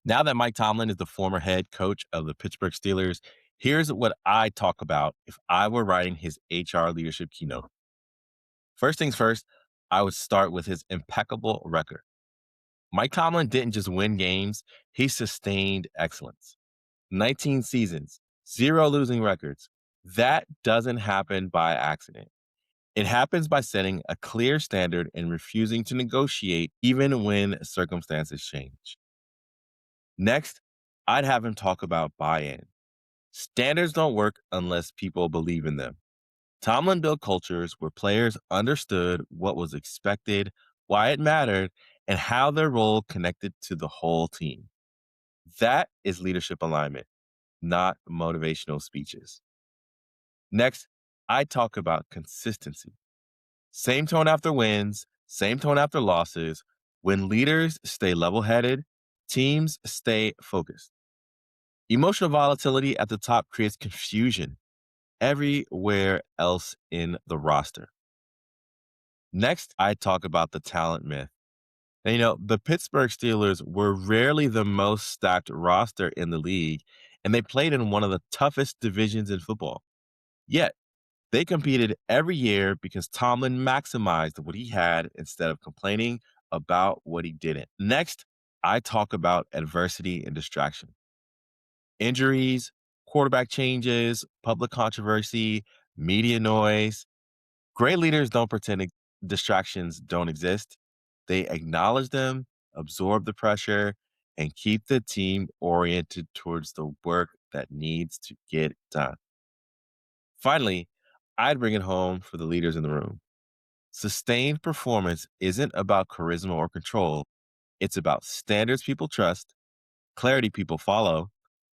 Now that Mike Tomlin is the former head coach of the Pittsburgh Steelers, here's what I talk about if I were writing his HR leadership keynote. First things first, I would start with his impeccable record. Mike Tomlin didn't just win games, he sustained excellence. 19 seasons, zero losing records. That doesn't happen by accident. It happens by setting a clear standard and refusing to negotiate even when circumstances change. Next, I'd have him talk about buy in. Standards don't work unless people believe in them. Tomlin built cultures where players understood what was expected, why it mattered, and how their role connected to the whole team. That is leadership alignment, not motivational speeches. Next, I talk about consistency. Same tone after wins, same tone after losses. When leaders stay level headed, teams stay focused. Emotional volatility at the top creates confusion everywhere else in the roster. Next, I talk about the talent myth. Now, the Pittsburgh Steelers were rarely the most stacked roster in the league, and they played in one of the toughest divisions in football. Yet, they competed every year because Tomlin maximized what he had instead of complaining about what he didn't. Next, I talk about adversity and distraction. Injuries, quarterback changes, public controversy, media noise. Great leaders don't pretend distractions don't exist. They acknowledge them, absorb the pressure, and keep the team oriented towards the work that needs to get done. Finally, I'd bring it home for the leaders in the room. Sustained performance isn't about charisma or control. It's about standards people trust, clarity people follow,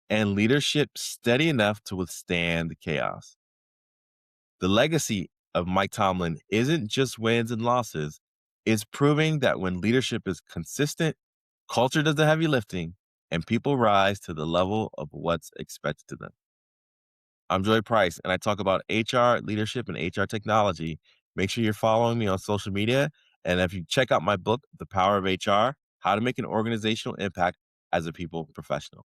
and leadership steady enough to withstand the chaos. The legacy of Mike Tomlin isn't just wins and losses, it's proving that when leadership is consistent, culture does the heavy lifting, and people rise to the level of what's expected of them. I'm Joy Price, and I talk about HR, leadership, and HR technology. Make sure you're following me on social media. And if you check out my book, The Power of HR, How to Make an Organizational Impact as a People Professional.